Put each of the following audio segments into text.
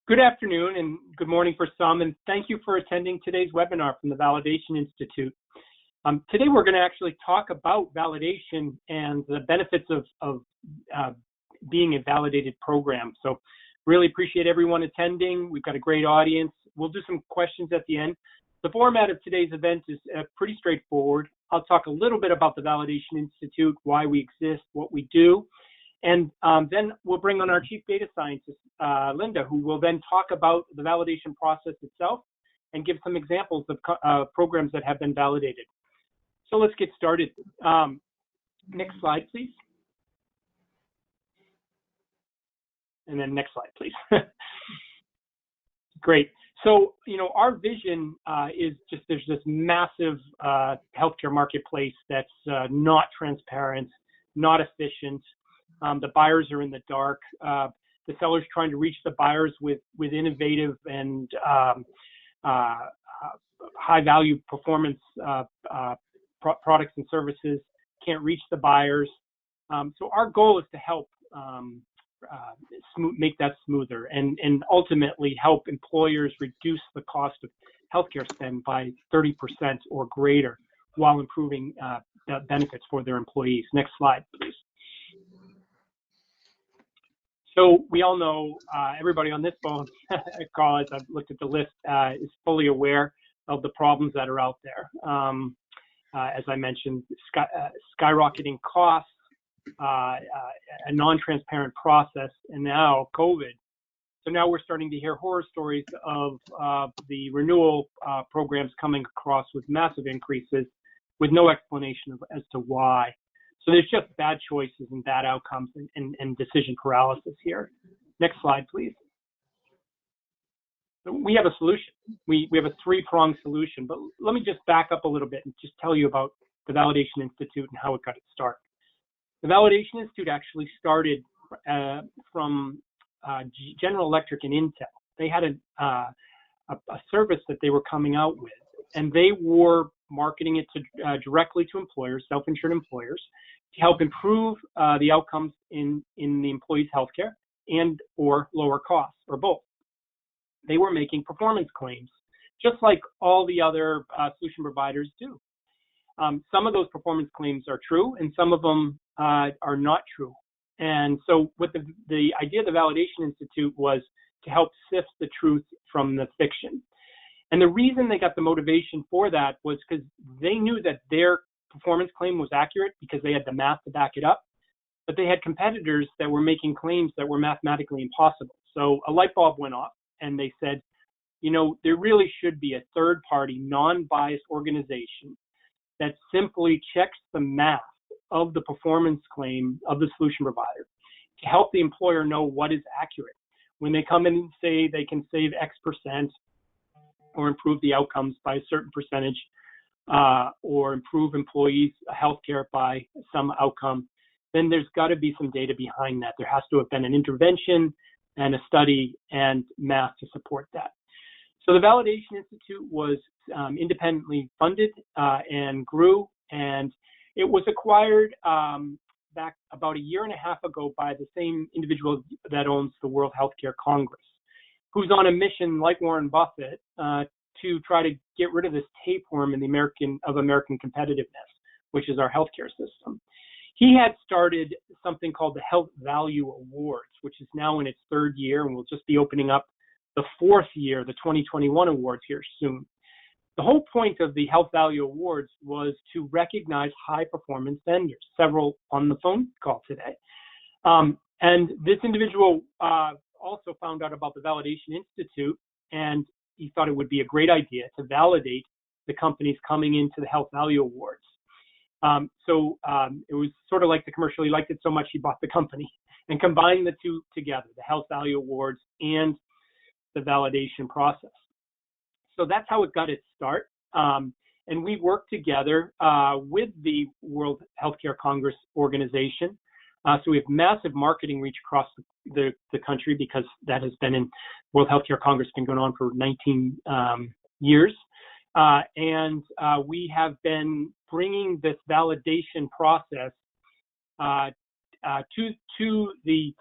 Good afternoon and good morning for some, and thank you for attending today's webinar from the Validation Institute. Today we're going to actually talk about validation and the benefits of being a validated program. So really appreciate everyone attending. We've got a great audience. We'll do some questions at the end. The format of today's event is pretty straightforward. I'll talk a little bit about the Validation Institute, why we exist, what we do. And then we'll bring on our Chief Data Scientist, Linda, who will then talk about the validation process itself and give some examples of programs that have been validated. So let's get started. Next slide, please. And then next slide, please. Great. So, our vision is just there's this massive healthcare marketplace that's not transparent, not efficient. The buyers are in the dark. The sellers trying to reach the buyers with innovative and high-value performance products and services can't reach the buyers. So our goal is to help make that smoother and ultimately help employers reduce the cost of healthcare spend by 30% or greater while improving benefits for their employees. Next slide, please. So we all know, everybody on this phone call, as I've looked at the list, is fully aware of the problems that are out there. As I mentioned, skyrocketing costs, a non-transparent process, and now COVID. So now we're starting to hear horror stories of the renewal programs coming across with massive increases with no explanation as to why. So there's just bad choices and bad outcomes and decision paralysis here. Next slide, please. So we have a solution. We have a three-pronged solution, but let me just back up a little bit and just tell you about the Validation Institute and how it got its start. The Validation Institute actually started from General Electric and Intel. They had a service that they were coming out with, and they were marketing it to directly to employers, self-insured employers, to help improve the outcomes in the employee's healthcare and or lower costs, or both. They were making performance claims, just like all the other solution providers do. Some of those performance claims are true, and some of them are not true. And so what the idea of the Validation Institute was to help sift the truth from the fiction. And the reason they got the motivation for that was because they knew that their performance claim was accurate because they had the math to back it up, but they had competitors that were making claims that were mathematically impossible. So a light bulb went off and they said, there really should be a third-party, non-biased organization that simply checks the math of the performance claim of the solution provider to help the employer know what is accurate. When they come in and say they can save X percent or improve the outcomes by a certain percentage, or improve employees' healthcare by some outcome, then there's got to be some data behind that. There has to have been an intervention and a study and math to support that. So the Validation Institute was independently funded and grew, and it was acquired back about a year and a half ago by the same individual that owns the World Healthcare Congress, who's on a mission, like Warren Buffett, to try to get rid of this tapeworm in the American competitiveness, which is our healthcare system. He had started something called the Health Value Awards, which is now in its third year, and we'll just be opening up the fourth year, the 2021 awards here soon. The whole point of the Health Value Awards was to recognize high-performance vendors, several on the phone call today. And this individual also found out about the Validation Institute, and he thought it would be a great idea to validate the companies coming into the Health Value Awards. So it was sort of like the commercial. He liked it so much he bought the company and combined the two together, the Health Value Awards and the validation process. So that's how it got its start. And we worked together with the World Healthcare Congress organization. So we have massive marketing reach across the country because that has been in World Healthcare Congress, been going on for 19 years. And we have been bringing this validation process to the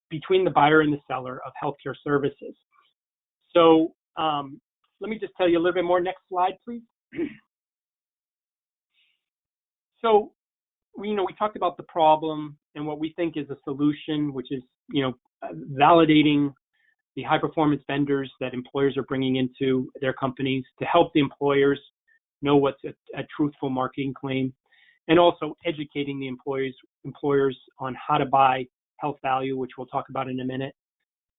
between the buyer and the seller of healthcare services. So let me just tell you a little bit more. Next slide, please. So we talked about the problem and what we think is a solution, which is validating the high performance vendors that employers are bringing into their companies to help the employers know what's a truthful marketing claim, and also educating the employers on how to buy health value, which we'll talk about in a minute.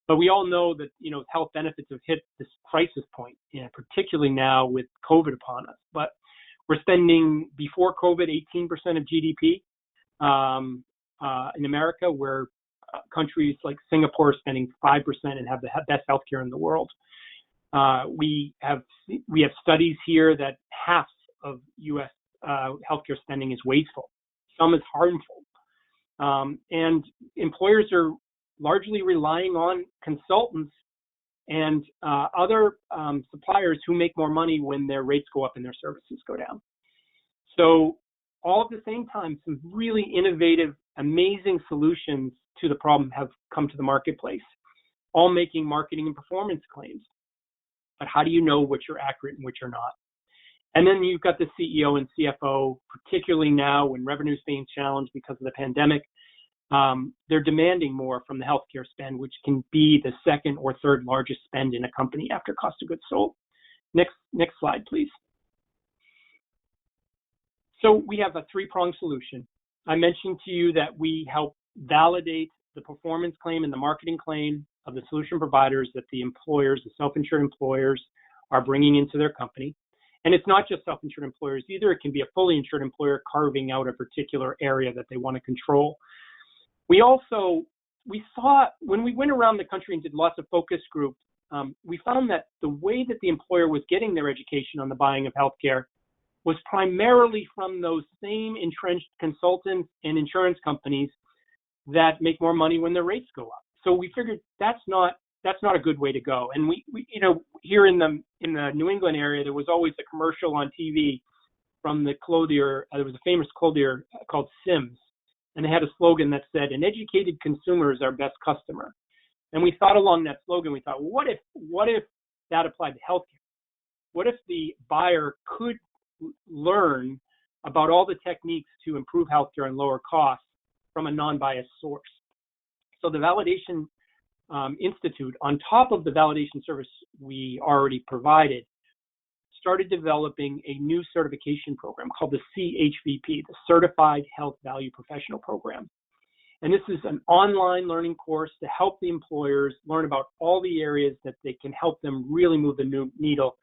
But we all know that health benefits have hit this crisis point, particularly now with COVID upon us. But we're spending, before COVID, 18% of GDP in America, where countries like Singapore are spending 5% and have the best healthcare in the world. We have studies here that half of U.S. Healthcare spending is wasteful. Some is harmful. And employers are largely relying on consultants and other suppliers who make more money when their rates go up and their services go down. So all at the same time, some really innovative, amazing solutions to the problem have come to the marketplace, all making marketing and performance claims. But how do you know which are accurate and which are not? And then you've got the CEO and CFO, particularly now when revenue is being challenged because of the pandemic. They're demanding more from the healthcare spend, which can be the second or third largest spend in a company after cost of goods sold. Next slide, please. So we have a three-pronged solution. I mentioned to you that we help validate the performance claim and the marketing claim of the solution providers that the employers, the self-insured employers, are bringing into their company. And it's not just self-insured employers either. It can be a fully insured employer carving out a particular area that they want to control. We saw, when we went around the country and did lots of focus groups, we found that the way that the employer was getting their education on the buying of healthcare was primarily from those same entrenched consultants and insurance companies that make more money when their rates go up. So we figured that's not a good way to go. And we here in the New England area, there was always a commercial on TV from the clothier. There was a famous clothier called Sims, and they had a slogan that said, "An educated consumer is our best customer." And we thought along that slogan, we thought, well, what if that applied to healthcare? What if the buyer could learn about all the techniques to improve healthcare and lower costs from a non-biased source? So the Validation Institute, on top of the validation service we already provided, started developing a new certification program called the CHVP, the Certified Health Value Professional Program. And this is an online learning course to help the employers learn about all the areas that they can help them really move the needle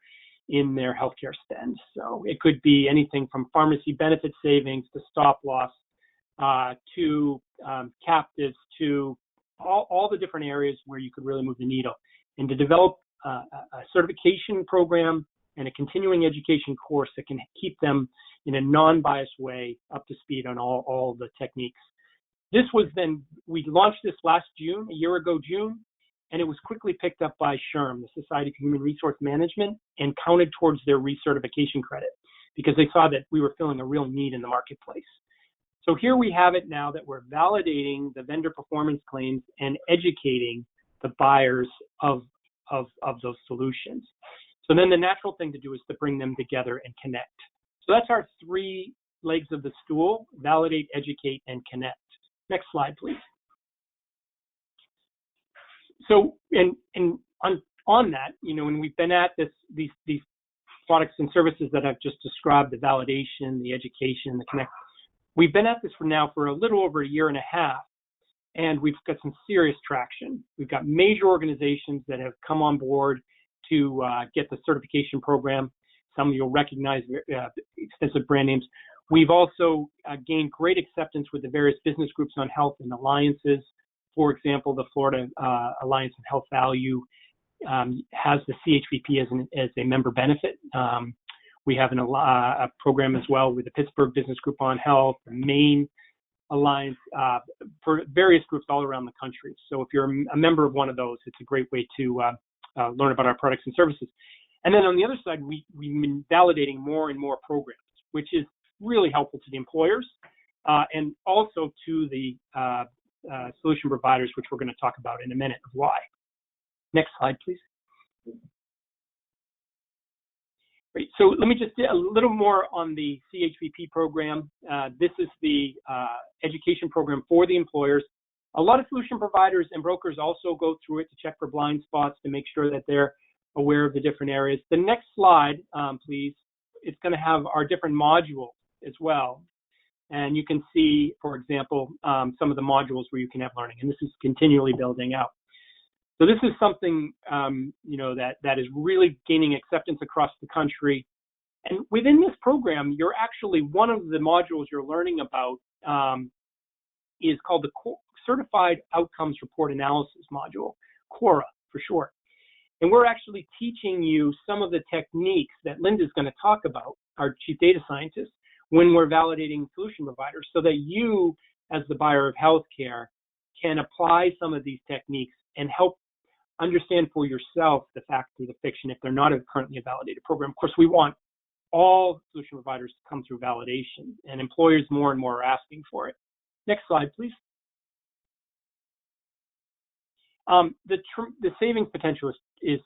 in their healthcare spend. So it could be anything from pharmacy benefit savings to stop loss to captives to all the different areas where you could really move the needle. And to develop a certification program and a continuing education course that can keep them in a non-biased way up to speed on all the techniques. We launched this last June, a year ago June, and it was quickly picked up by SHRM, the Society for Human Resource Management, and counted towards their recertification credit because they saw that we were filling a real need in the marketplace. So here we have it now that we're validating the vendor performance claims and educating the buyers of those solutions. So then the natural thing to do is to bring them together and connect. So that's our three legs of the stool: validate, educate, and connect. Next slide, please. So, and on that, when we've been at these products and services that I've just described, the validation, the education, the connect, we've been at this for a little over a year and a half, and we've got some serious traction. We've got major organizations that have come on board to get the certification program. Some of you'll recognize extensive brand names. We've also gained great acceptance with the various business groups on health and alliances. For example, the Florida Alliance of Health Value has the CHVP as a member benefit. We have a program as well with the Pittsburgh Business Group on Health, the Maine Alliance, for various groups all around the country. So if you're a member of one of those, it's a great way to learn about our products and services. And then on the other side, we've been validating more and more programs, which is really helpful to the employers and also to the solution providers, which we're going to talk about in a minute of why. Next slide, please. Great. So let me just do a little more on the CHVP program. This is the education program for the employers. A lot of solution providers and brokers also go through it to check for blind spots to make sure that they're aware of the different areas. The next slide, please, it's going to have our different modules as well. And you can see, for example, some of the modules where you can have learning, and this is continually building out. So this is something, that is really gaining acceptance across the country. And within this program, you're actually, one of the modules you're learning about is called the Certified Outcomes Report Analysis module, CORA for short. And we're actually teaching you some of the techniques that Linda's going to talk about, our chief data scientist, when we're validating solution providers, so that you, as the buyer of healthcare, can apply some of these techniques and help understand for yourself the fact or the fiction if they're not currently a validated program. Of course, we want all solution providers to come through validation, and employers more and more are asking for it. Next slide, please. The savings potential is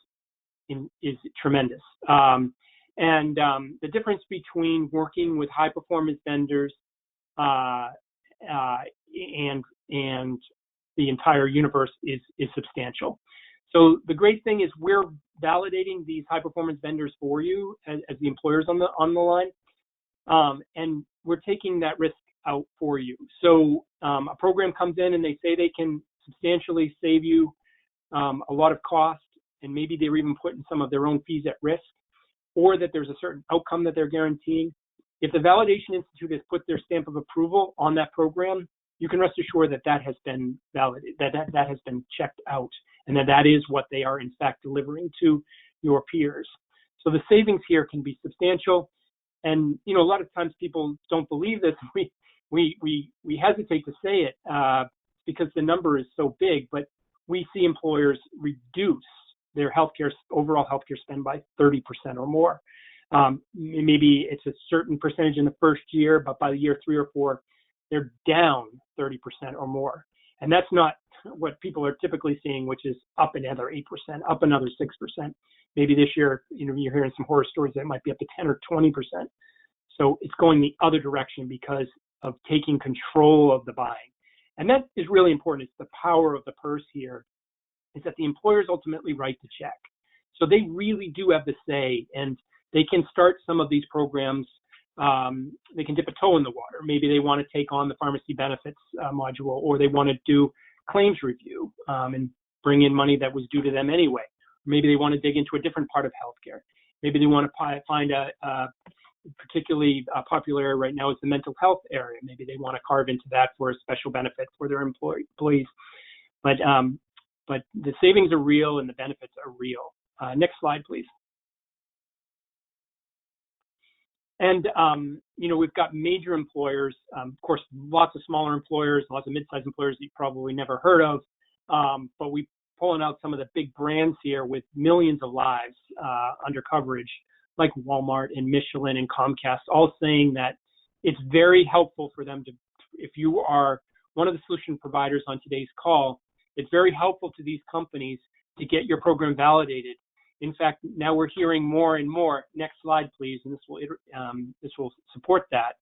tremendous. And the difference between working with high performance vendors and the entire universe is substantial. So the great thing is we're validating these high performance vendors for you as the employers on the line, and we're taking that risk out for you. So a program comes in and they say they can substantially save you a lot of cost, and maybe they're even putting some of their own fees at risk, or that there's a certain outcome that they're guaranteeing. If the Validation Institute has put their stamp of approval on that program, you can rest assured that that has been validated, that has been checked out, and that is what they are in fact delivering to your peers. So the savings here can be substantial, and a lot of times people don't believe this. We hesitate to say it because the number is so big, but we see employers reduce their overall healthcare spend by 30% or more. Maybe it's a certain percentage in the first year, but by the year 3 or 4, they're down 30% or more. And that's not what people are typically seeing, which is up another 8%, up another 6%. Maybe this year, you're hearing some horror stories that might be up to 10 or 20%. So it's going the other direction because of taking control of the buying. And that is really important. It's the power of the purse here, is that the employers ultimately write the check. So they really do have the say, and they can start some of these programs. They can dip a toe in the water. Maybe they want to take on the pharmacy benefits module, or they want to do claims review and bring in money that was due to them anyway. Maybe they want to dig into a different part of healthcare. Maybe they want to find a particularly popular area right now is the mental health area. Maybe they want to carve into that for a special benefit for their employees. But the savings are real and the benefits are real. Next slide, please. And, we've got major employers, of course, lots of smaller employers, lots of mid-sized employers that you probably never heard of, but we're pulling out some of the big brands here with millions of lives under coverage, like Walmart and Michelin and Comcast, all saying that it's very helpful for them to, if you are one of the solution providers on today's call, it's very helpful to these companies to get your program validated. In fact, now we're hearing more and more. Next slide, please, and this will support that.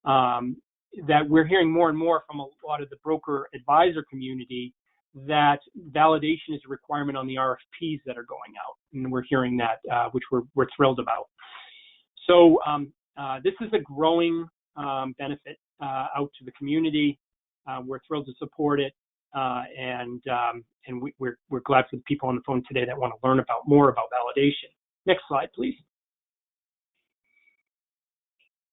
That we're hearing more and more from a lot of the broker advisor community that validation is a requirement on the RFPs that are going out, and we're hearing that, which we're thrilled about. So this is a growing benefit out to the community. We're thrilled to support it. And we're glad for the people on the phone today that want to learn more about validation. Next slide, please.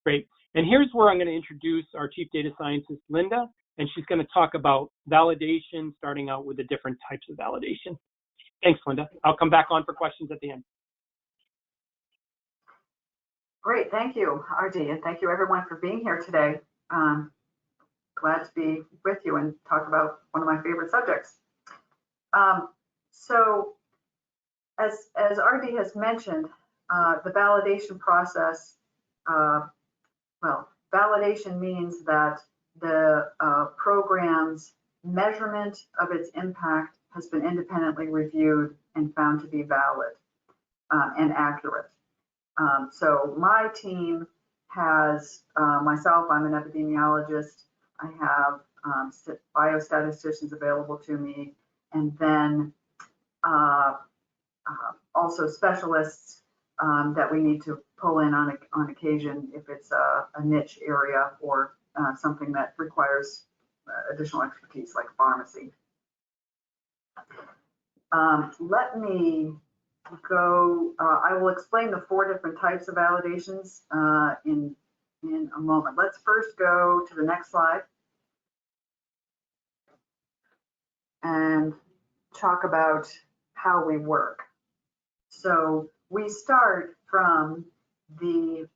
Great. And here's where I'm going to introduce our Chief Data Scientist, Linda, and she's going to talk about validation, starting out with the different types of validation. Thanks, Linda. I'll come back on for questions at the end. Great. Thank you, RD, and thank you everyone for being here today. Glad to be with you and talk about one of my favorite subjects. So as RD has mentioned, the validation process, validation means that the program's measurement of its impact has been independently reviewed and found to be valid and accurate. So my team has myself, I'm an epidemiologist. I have biostatisticians available to me, and then also specialists that we need to pull in on occasion if it's a niche area or something that requires additional expertise like pharmacy. Let me go, I will explain the 4 different types of validations in a moment. Let's first go to the next slide and talk about how we work. So we start from the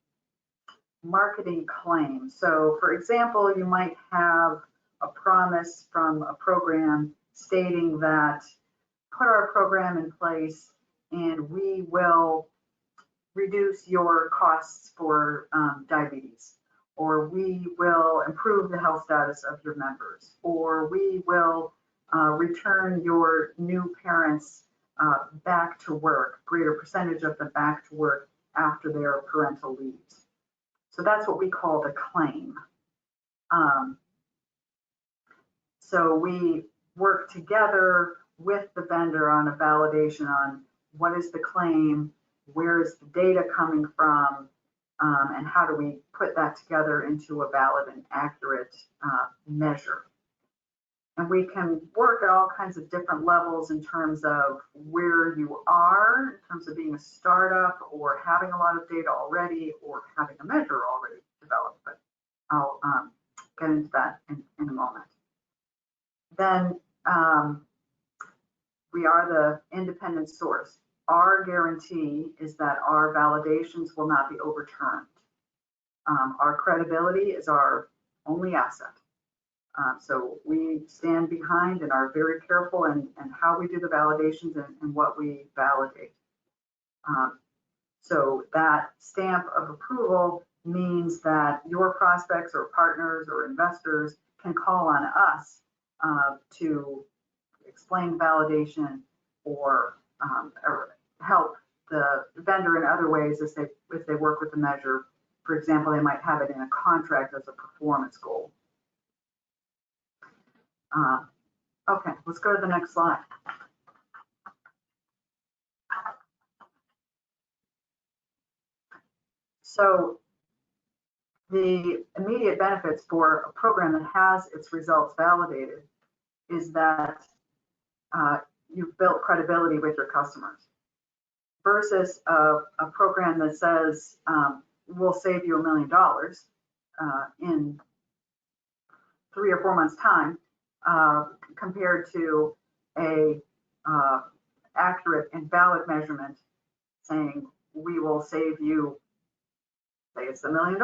marketing claim. So for example, you might have a promise from a program stating that put our program in place and we will reduce your costs for diabetes, or we will improve the health status of your members, or we will return your new parents back to work, greater percentage of them back to work after their parental leaves. So that's what we call the claim. So we work together with the vendor on a validation on what is the claim, where is the data coming from, and how do we put that together into a valid and accurate measure. And we can work at all kinds of different levels in terms of where you are, in terms of being a startup or having a lot of data already or having a measure already developed, but I'll get into that in a moment. Then we are the independent source. Our guarantee is that our validations will not be overturned. Our credibility is our only asset. So we stand behind and are very careful in how we do the validations and what we validate. So that stamp of approval means that your prospects or partners or investors can call on us to explain validation or help the vendor in other ways if they work with the measure. For example, they might have it in a contract as a performance goal. Okay, let's go to the next slide. So the immediate benefits for a program that has its results validated is that you've built credibility with your customers versus a program that says we'll save you $1 million in 3 or 4 months time compared to a accurate and valid measurement saying we will save you, say it's $1 million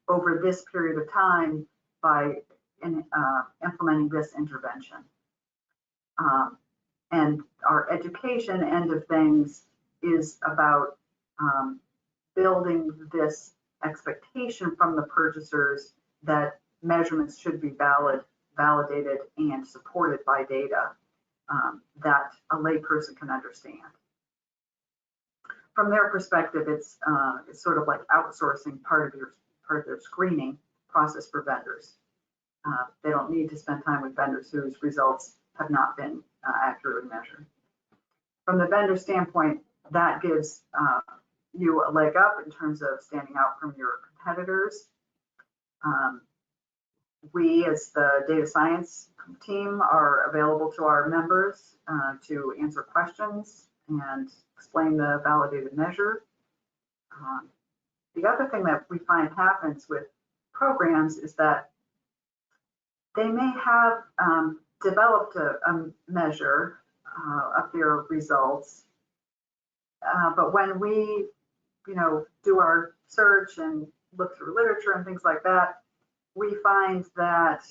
over this period of time by implementing this intervention. And our education end of things is about building this expectation from the purchasers that measurements should be validated and supported by data that a layperson can understand. From their perspective, it's sort of like outsourcing part of their screening process for vendors. They don't need to spend time with vendors whose results have not been accurately measured. From the vendor standpoint, that gives you a leg up in terms of standing out from your competitors. We, as the data science team, are available to our members to answer questions and explain the validated measure. The other thing that we find happens with programs is that they may have developed a measure of their results, but when we, do our search and look through literature and things like that, we find that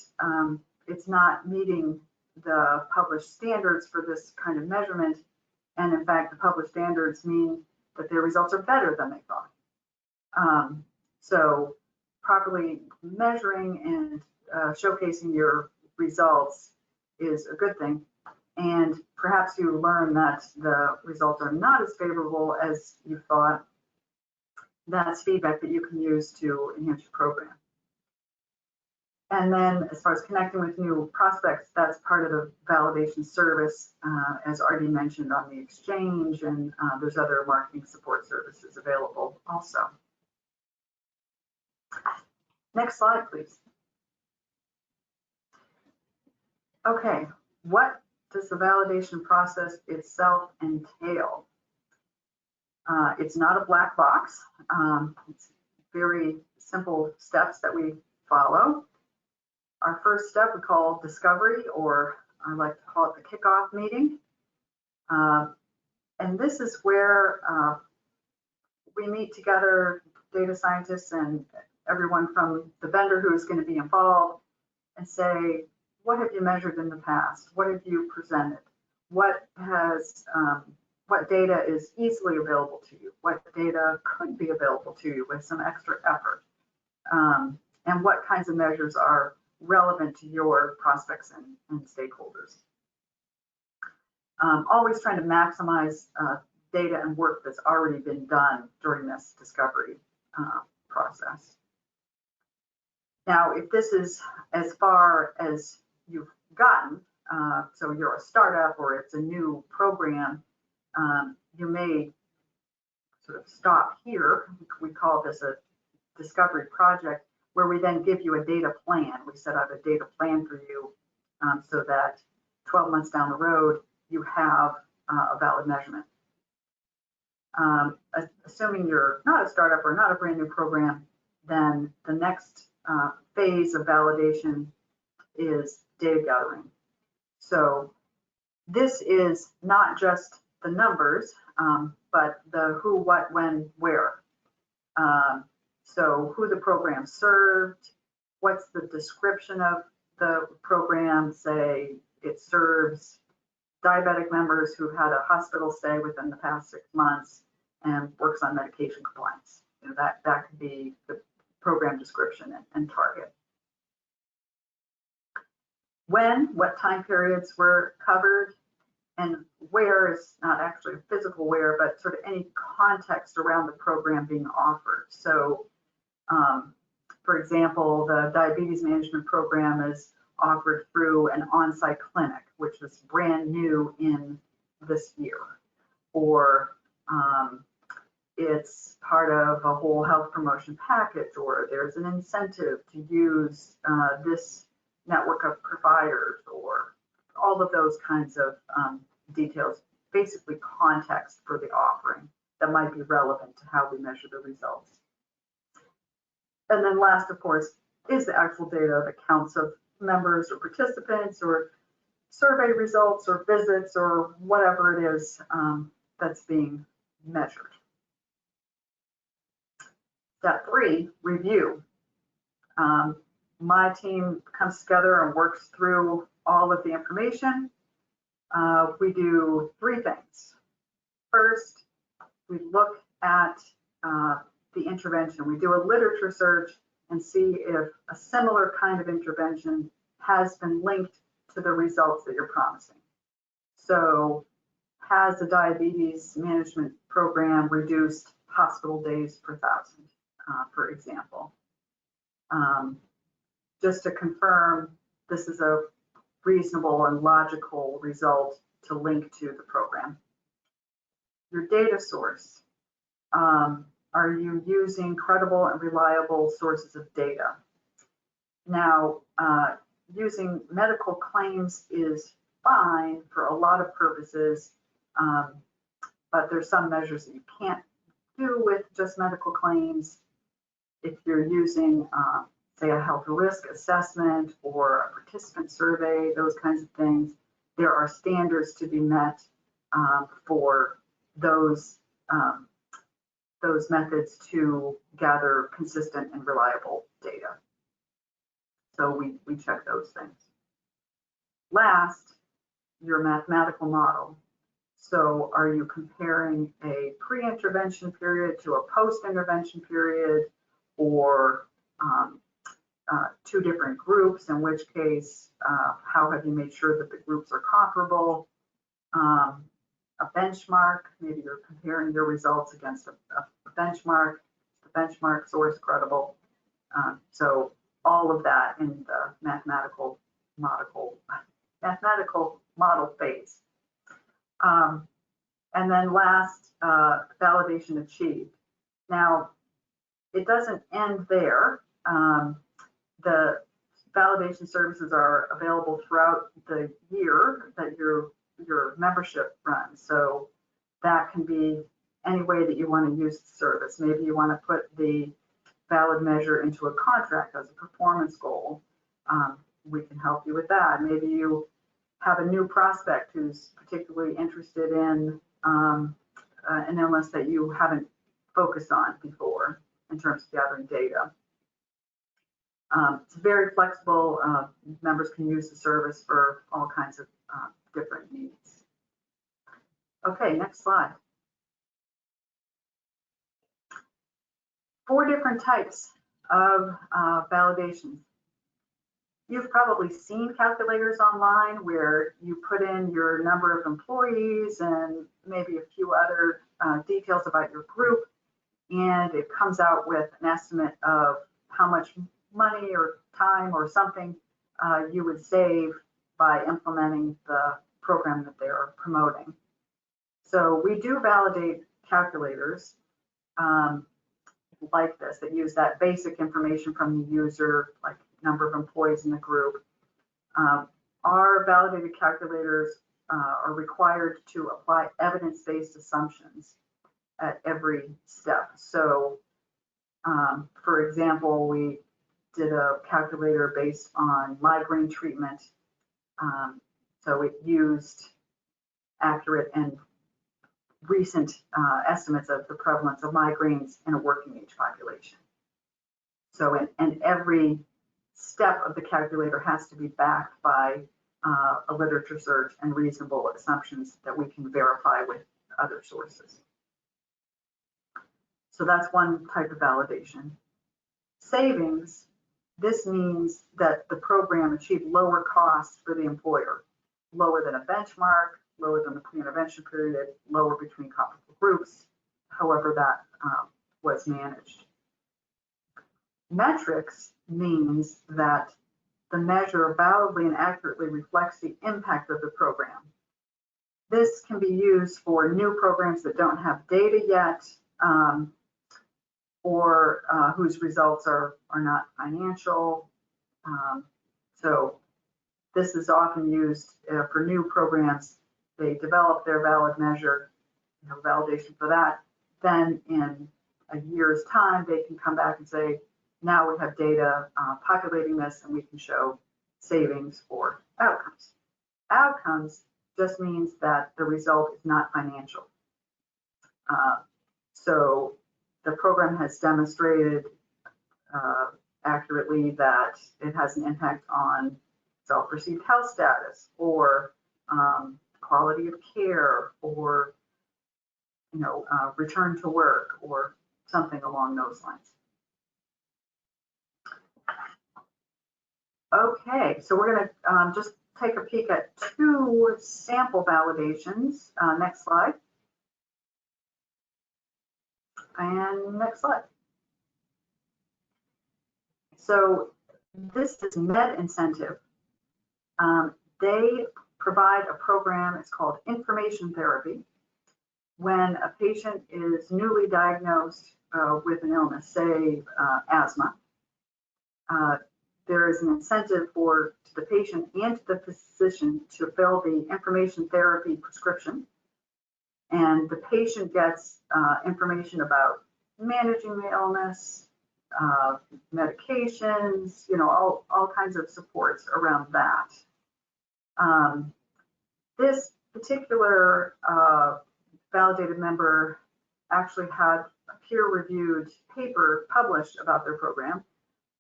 it's not meeting the published standards for this kind of measurement. And in fact, the published standards mean that their results are better than they thought. So properly measuring and showcasing your results is a good thing. and perhaps you learn that the results are not as favorable as you thought, that's feedback that you can use to enhance your program. And then as far as connecting with new prospects, that's part of the validation service, as already mentioned on the exchange, and there's other marketing support services available also. Next slide, please. Okay, what does the validation process itself entail? It's not a black box. It's very simple steps that we follow. Our first step we call discovery, or I like to call it the kickoff meeting. And this is where we meet together, data scientists and everyone from the vendor who is going to be involved, and say, what have you measured in the past? What have you presented? What data is easily available to you? What data could be available to you with some extra effort? And what kinds of measures are relevant to your prospects and stakeholders? Always trying to maximize data and work that's already been done during this discovery process. Now, if this is as far as you've gotten, so you're a startup or it's a new program, you may sort of stop here. We call this a discovery project, where we then give you a data plan. We set out a data plan for you so that 12 months down the road, you have a valid measurement. Assuming you're not a startup or not a brand new program, then the next phase of validation is data gathering. So this is not just the numbers, but the who, what, when, where. So who the program served, what's the description of the program, say it serves diabetic members who've had a hospital stay within the past 6 months and works on medication compliance. You know, that could be the program description and target. When, what time periods were covered, and where is not actually a physical where, but sort of any context around the program being offered. So, for example, the diabetes management program is offered through an on-site clinic, which was brand new in this year, or it's part of a whole health promotion package, or there's an incentive to use this network of providers, or all of those kinds of details, basically context for the offering that might be relevant to how we measure the results. And then last, of course, is the actual data, the counts of members or participants or survey results or visits or whatever it is that's being measured. Step 3, review. My team comes together and works through all of the information. We do 3 things. First, we look at the intervention. We do a literature search and see if a similar kind of intervention has been linked to the results that you're promising. So, has the diabetes management program reduced hospital days per 1,000, for example? Just to confirm, this is a reasonable and logical result to link to the program. Your data source. Are you using credible and reliable sources of data? Now, using medical claims is fine for a lot of purposes, but there's some measures that you can't do with just medical claims. If you're using, say, a health risk assessment or a participant survey, those kinds of things, there are standards to be met for those methods to gather consistent and reliable data. So we check those things. Last, your mathematical model. So are you comparing a pre-intervention period to a post-intervention period, or two different groups, in which case, how have you made sure that the groups are comparable? A benchmark, maybe you're comparing your results against a benchmark, the benchmark source credible. So all of that in the mathematical model phase. And then last, validation achieved. Now, it doesn't end there. The validation services are available throughout the year that your membership runs. So that can be any way that you want to use the service. Maybe you want to put the valid measure into a contract as a performance goal. We can help you with that. Maybe you have a new prospect who's particularly interested in an illness that you haven't focused on before in terms of gathering data. It's very flexible. Members can use the service for all kinds of different needs. Okay, next slide. 4 different types of validations. You've probably seen calculators online where you put in your number of employees and maybe a few other details about your group, and it comes out with an estimate of how much money or time or something you would save by implementing the program that they're promoting. So we do validate calculators like this that use that basic information from the user, like number of employees in the group. Our validated calculators are required to apply evidence-based assumptions at every step. So for example, we did a calculator based on migraine treatment. So it used accurate and recent estimates of the prevalence of migraines in a working age population. So and every step of the calculator has to be backed by a literature search and reasonable assumptions that we can verify with other sources. So that's one type of validation. Savings, this means that the program achieved lower costs for the employer, lower than a benchmark, lower than the pre-intervention period, lower between comparable groups, however that was managed. Metrics means that the measure validly and accurately reflects the impact of the program. This can be used for new programs that don't have data yet, or whose results are not financial. So this is often used for new programs. They develop their valid measure, validation for that. Then in a year's time, they can come back and say, now we have data populating this and we can show savings or outcomes. Outcomes just means that the result is not financial. So the program has demonstrated accurately that it has an impact on self-perceived health status or quality of care or return to work or something along those lines. Okay, so we're going to just take a peek at 2 sample validations. Next slide. And next slide. So this is MedIncentive. They provide a program, it's called information therapy. When a patient is newly diagnosed with an illness, say asthma, there is an incentive for the patient and to the physician to fill the information therapy prescription. And the patient gets information about managing the illness, medications, all kinds of supports around that. This particular validated member actually had a peer-reviewed paper published about their program.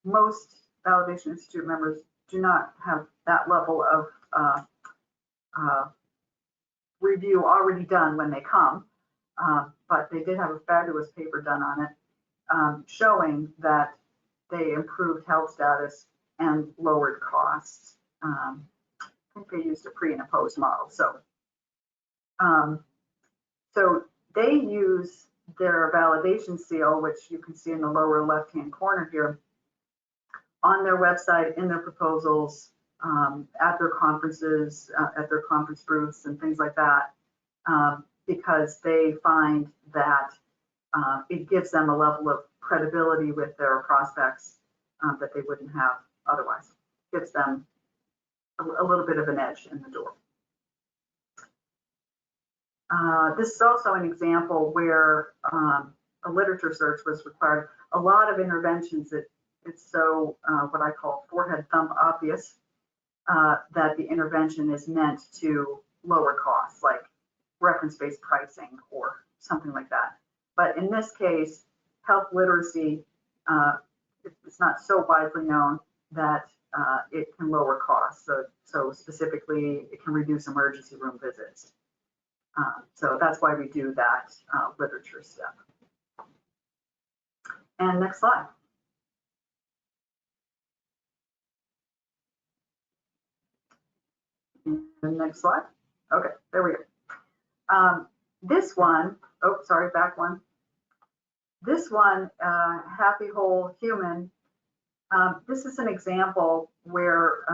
Most Validation Institute members do not have that level of review already done when they come, but they did have a fabulous paper done on it, showing that they improved health status and lowered costs. I think they used a pre and a post model. So they use their validation seal, which you can see in the lower left-hand corner here, on their website, in their proposals, at their conferences, at their conference booths and things like that, because they find that it gives them a level of credibility with their prospects that they wouldn't have otherwise. Gives them a little bit of an edge in the door. This is also an example where a literature search was required. A lot of interventions, it's so what I call forehead thumb obvious that the intervention is meant to lower costs, like reference-based pricing or something like that. But in this case, health literacy, it's not so widely known that it can lower costs. So specifically, it can reduce emergency room visits. So that's why we do that literature step. And next slide. And the next slide. Okay, there we go. This one, oh, sorry, back one. This one, Happy Whole Human, this is an example where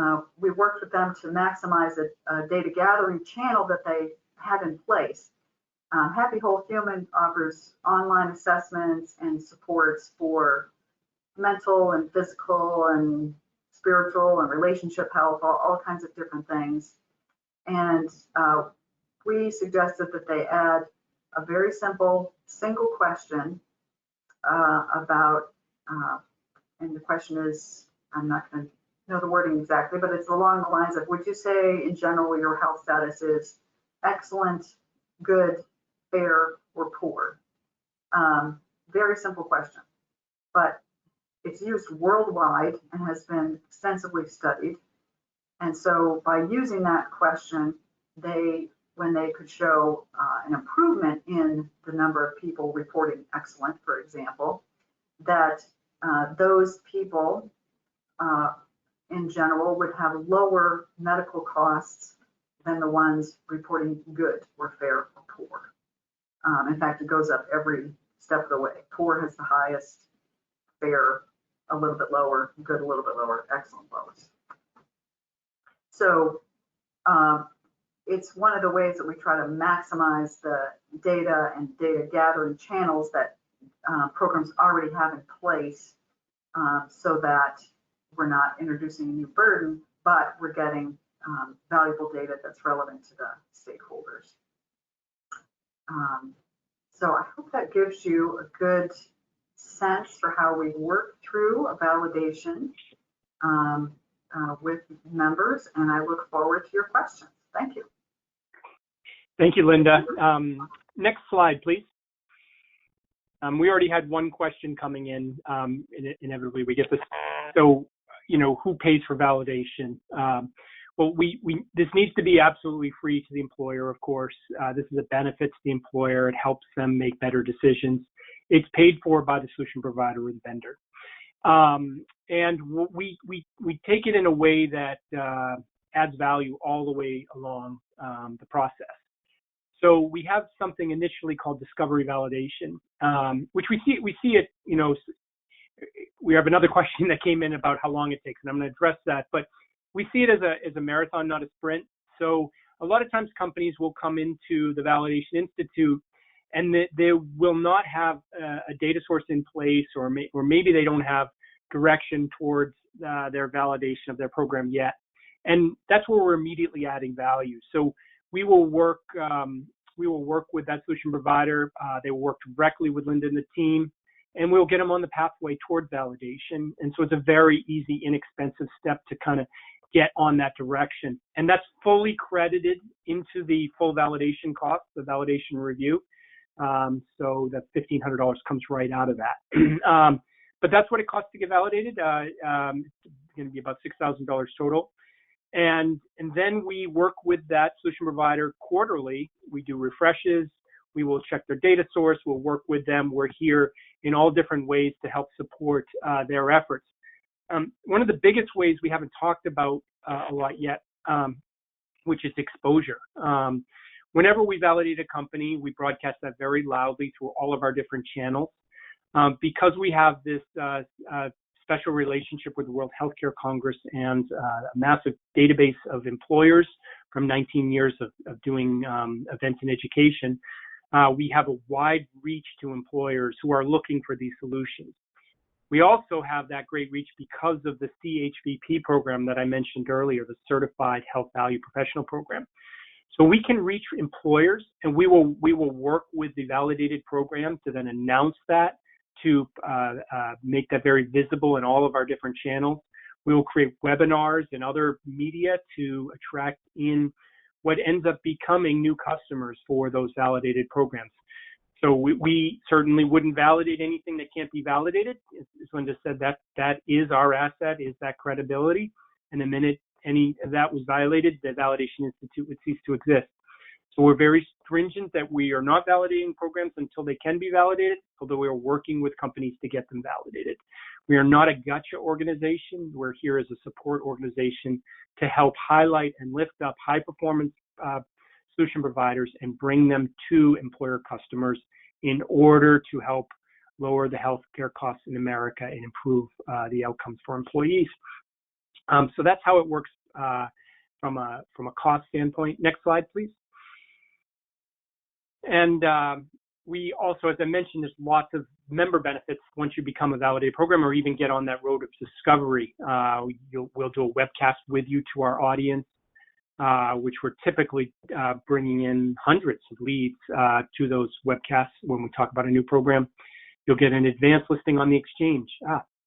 we worked with them to maximize a data gathering channel that they had in place. Happy Whole Human offers online assessments and supports for mental and physical and spiritual and relationship health, all kinds of different things. And we suggested that they add a very simple single question about, and the question is, I'm not going to know the wording exactly, but it's along the lines of, would you say in general your health status is excellent, good, fair, or poor? Very simple question, but it's used worldwide and has been extensively studied. And so by using that question, when they could show an improvement in the number of people reporting excellent, for example, that those people in general would have lower medical costs than the ones reporting good or fair or poor. In fact, it goes up every step of the way. Poor has the highest, fair a little bit lower, good a little bit lower, excellent lowest. So it's one of the ways that we try to maximize the data and data gathering channels that programs already have in place, so that we're not introducing a new burden, but we're getting valuable data that's relevant to the stakeholders. So I hope that gives you a good sense for how we work through a validation with members, and I look forward to your questions. Thank you. Thank you, Linda. Next slide, please. We already had one question coming in. Inevitably, we get this. So, who pays for validation? Well, this needs to be absolutely free to the employer, of course. This is a benefit to the employer. It helps them make better decisions. It's paid for by the solution provider or the vendor. And we take it in a way that adds value all the way along the process. So we have something initially called discovery validation, which we see it, we have another question that came in about how long it takes, and I'm going to address that, but we see it as a marathon, not a sprint. So a lot of times companies will come into the Validation Institute and they will not have a data source in place, or maybe they don't have direction towards their validation of their program yet. And that's where we're immediately adding value. So we will work with that solution provider. They will work directly with Linda and the team, and we'll get them on the pathway toward validation. And so it's a very easy, inexpensive step to kind of get on that direction. And that's fully credited into the full validation cost, the validation review. So that $1,500 comes right out of that. But that's what it costs to get validated. It's going to be about $6,000 total. And then we work with that solution provider quarterly. We do refreshes. We will check their data source. We'll work with them. We're here in all different ways to help support their efforts. One of the biggest ways we haven't talked about a lot yet, which is exposure. Whenever we validate a company, we broadcast that very loudly through all of our different channels. Because we have this special relationship with the World Healthcare Congress and a massive database of employers from 19 years of doing events in education, we have a wide reach to employers who are looking for these solutions. We also have that great reach because of the CHVP program that I mentioned earlier, the Certified Health Value Professional Program. So we can reach employers, and we will work with the validated program to then announce that, to make that very visible in all of our different channels. We will create webinars and other media to attract in what ends up becoming new customers for those validated programs. So we certainly wouldn't validate anything that can't be validated. As Linda said, that is our asset, is that credibility. And the minute any of that was violated, the Validation Institute would cease to exist. So we're very stringent that we are not validating programs until they can be validated, although we are working with companies to get them validated. We are not a gotcha organization. We're here as a support organization to help highlight and lift up high performance solution providers and bring them to employer customers in order to help lower the healthcare costs in America and improve the outcomes for employees. So that's how it works from a cost standpoint. Next slide, please. And we also, as I mentioned, there's lots of member benefits once you become a validated program or even get on that road of discovery. We'll do a webcast with you to our audience, which we're typically bringing in hundreds of leads to those webcasts when we talk about a new program. You'll get an advanced listing on the exchange.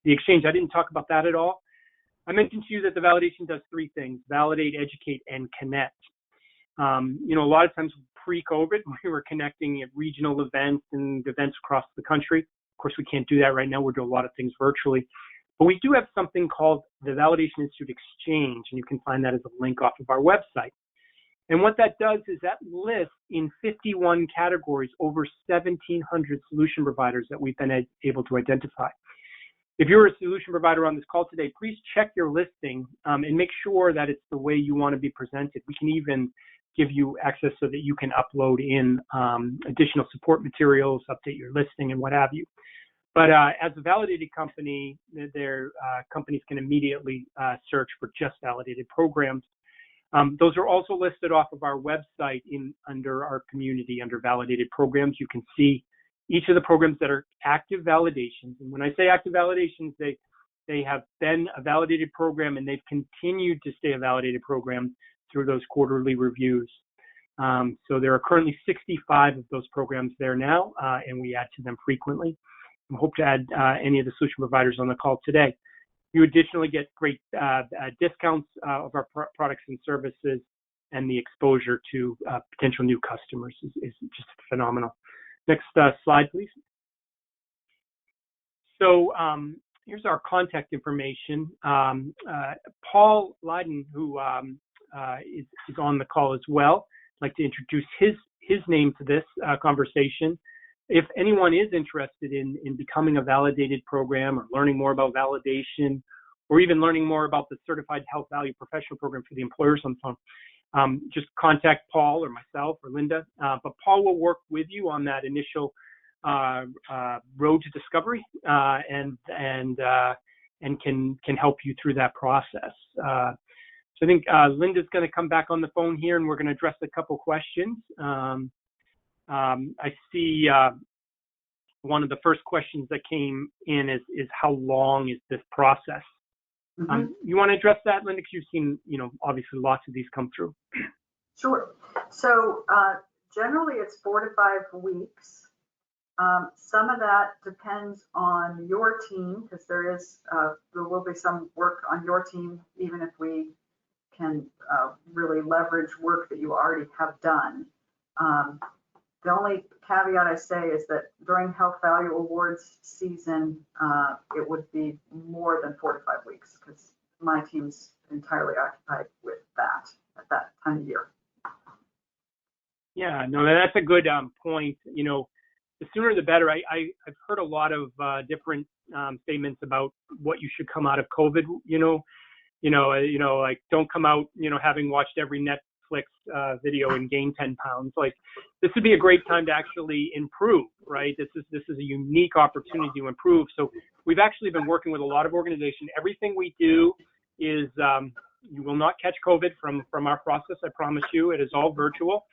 The exchange, I didn't talk about that at all. I mentioned to you that the validation does three things: validate, educate, and connect. A lot of times pre-COVID, we were connecting at regional events and events across the country. Of course, we can't do that right now. We're doing a lot of things virtually. But we do have something called the Validation Institute Exchange, and you can find that as a link off of our website. And what that does is that lists in 51 categories over 1,700 solution providers that we've been able to identify. If you're a solution provider on this call today, please check your listing and make sure that it's the way you want to be presented. We can even give you access so that you can upload in additional support materials, update your listing, and what have you. But as a validated company, their companies can immediately search for just validated programs. Those are also listed off of our website under our community, under validated programs. You can see each of the programs that are active validations. And when I say active validations, they have been a validated program and they've continued to stay a validated program through those quarterly reviews. So there are currently 65 of those programs there now, and we add to them frequently. We hope to add any of the solution providers on the call today. You additionally get great discounts of our products and services, and the exposure to potential new customers is just phenomenal. Next slide, please. So here's our contact information. Paul Lydon, who is on the call as well, I'd like to introduce his name to this conversation. If anyone is interested in becoming a validated program or learning more about validation, or even learning more about the Certified Health Value Professional Program for the employers on the phone, just contact Paul or myself or Linda. But Paul will work with you on that initial road to discovery and can help you through that process. So I think Linda's going to come back on the phone here, and we're going to address a couple questions. I see one of the first questions that came in is how long is this process? Mm-hmm. You want to address that, Linda? Because you've seen, obviously lots of these come through. Sure. So generally it's 4 to 5 weeks. Some of that depends on your team, because there will be some work on your team, even if we can really leverage work that you already have done. The only caveat I say is that during Health Value Awards season, it would be more than 4 to 5 weeks, because my team's entirely occupied with that at that time of year. Yeah, Yeah, no, that's a good point. The sooner the better. I've heard a lot of different statements about what you should come out of COVID. Like don't come out, having watched every Netflix video and gain 10 pounds. Like this would be a great time to actually improve, right? This is a unique opportunity to improve. So we've actually been working with a lot of organizations. Everything we do is you will not catch COVID from our process. I promise you, it is all virtual.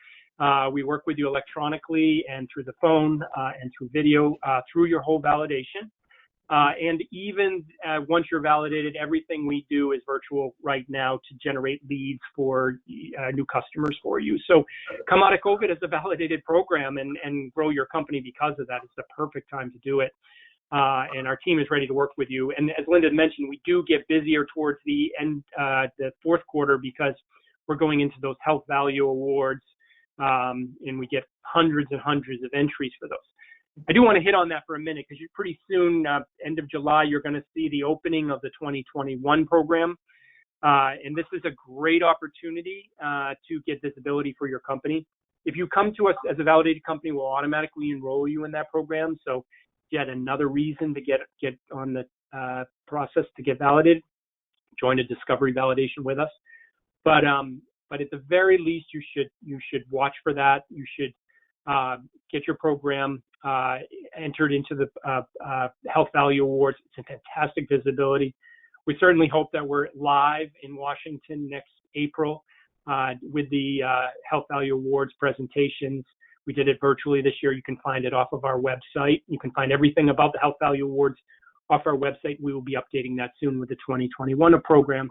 We work with you electronically and through the phone and through video through your whole validation. And even once you're validated, everything we do is virtual right now to generate leads for new customers for you. So come out of COVID as a validated program and grow your company because of that. It's the perfect time to do it. And our team is ready to work with you. And as Linda mentioned, we do get busier towards the end, the fourth quarter, because we're going into those health value awards, and we get hundreds and hundreds of entries for those. I do want to hit on that for a minute, because pretty soon, end of July, you're going to see the opening of the 2021 program. And this is a great opportunity to get visibility for your company. If you come to us as a validated company, we'll automatically enroll you in that program. So yet another reason to get on the process to get validated, join a discovery validation with us. But at the very least, you should watch for that. You should get your program entered into the Health Value Awards. It's a fantastic visibility. We certainly hope that we're live in Washington next April with the Health Value Awards presentations. We did it virtually this year. You can find it off of our website. You can find everything about the Health Value Awards off our website. We will be updating that soon with the 2021 program.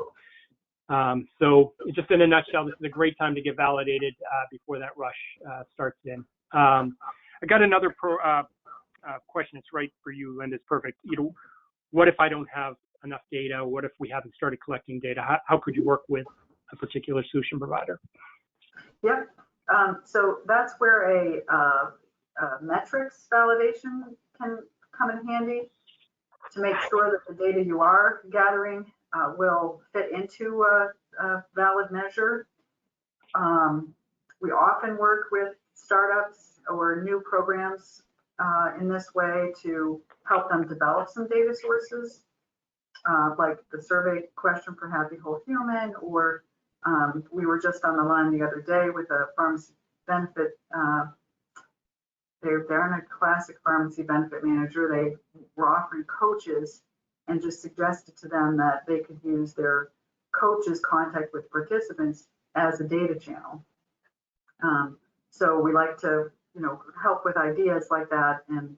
So just in a nutshell, this is a great time to get validated before that rush starts in. I got another question. It's right for you, Linda. It's perfect. What if I don't have enough data? What if we haven't started collecting data? How could you work with a particular solution provider? Yep. So that's where a metrics validation can come in handy to make sure that the data you are gathering will fit into a valid measure. We often work with startups or new programs in this way to help them develop some data sources, like the survey question for Happy Whole Human, or we were just on the line the other day with a pharmacy benefit. They're in a classic pharmacy benefit manager. They were offering coaches and just suggested to them that they could use their coaches' contact with participants as a data channel. So we like to, help with ideas like that and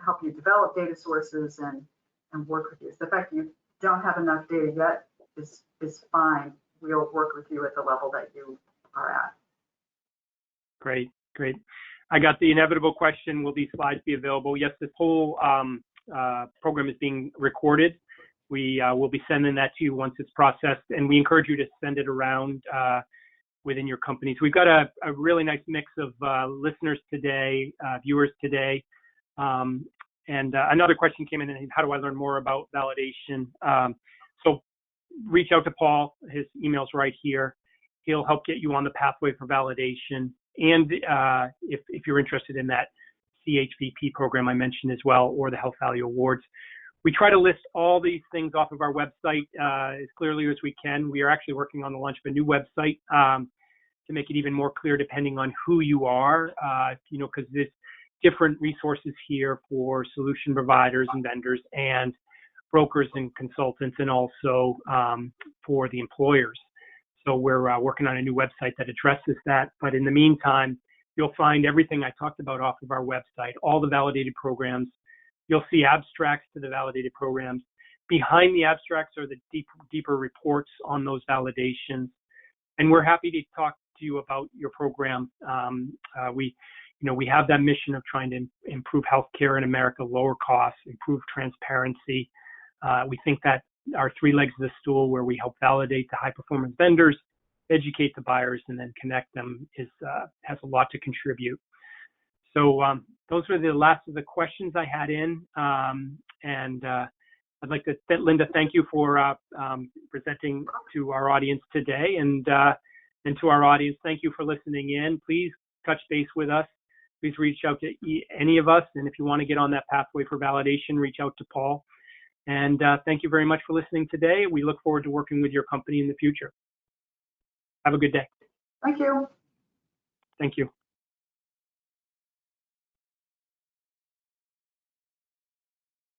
help you develop data sources and work with you. So the fact that you don't have enough data yet is fine. We'll work with you at the level that you are at. Great. I got the inevitable question, will these slides be available? Yes, this whole program is being recorded. We will be sending that to you once it's processed, and we encourage you to send it around within your companies. We've got a really nice mix of listeners today, viewers today. And another question came in, how do I learn more about validation? So reach out to Paul. His email's right here. He'll help get you on the pathway for validation. And if you're interested in that CHVP program I mentioned as well, or the Health Value Awards, we try to list all these things off of our website as clearly as we can. We are actually working on the launch of a new website to make it even more clear depending on who you are, because there's different resources here for solution providers and vendors and brokers and consultants, and also for the employers. So we're working on a new website that addresses that. But in the meantime, you'll find everything I talked about off of our website, all the validated programs. You'll see abstracts to the validated programs. Behind the abstracts are the deeper reports on those validations. And we're happy to talk to you about your program. We have that mission of trying to improve healthcare in America, lower costs, improve transparency. We think that our three legs of the stool, where we help validate the high performance vendors, educate the buyers, and then connect them, has a lot to contribute. So those were the last of the questions I had in. And I'd like to, Linda, thank you for presenting to our audience today. And And to our audience, thank you for listening in. Please touch base with us. Please reach out to any of us. And if you want to get on that pathway for validation, reach out to Paul. And thank you very much for listening today. We look forward to working with your company in the future. Have a good day. Thank you. Thank you.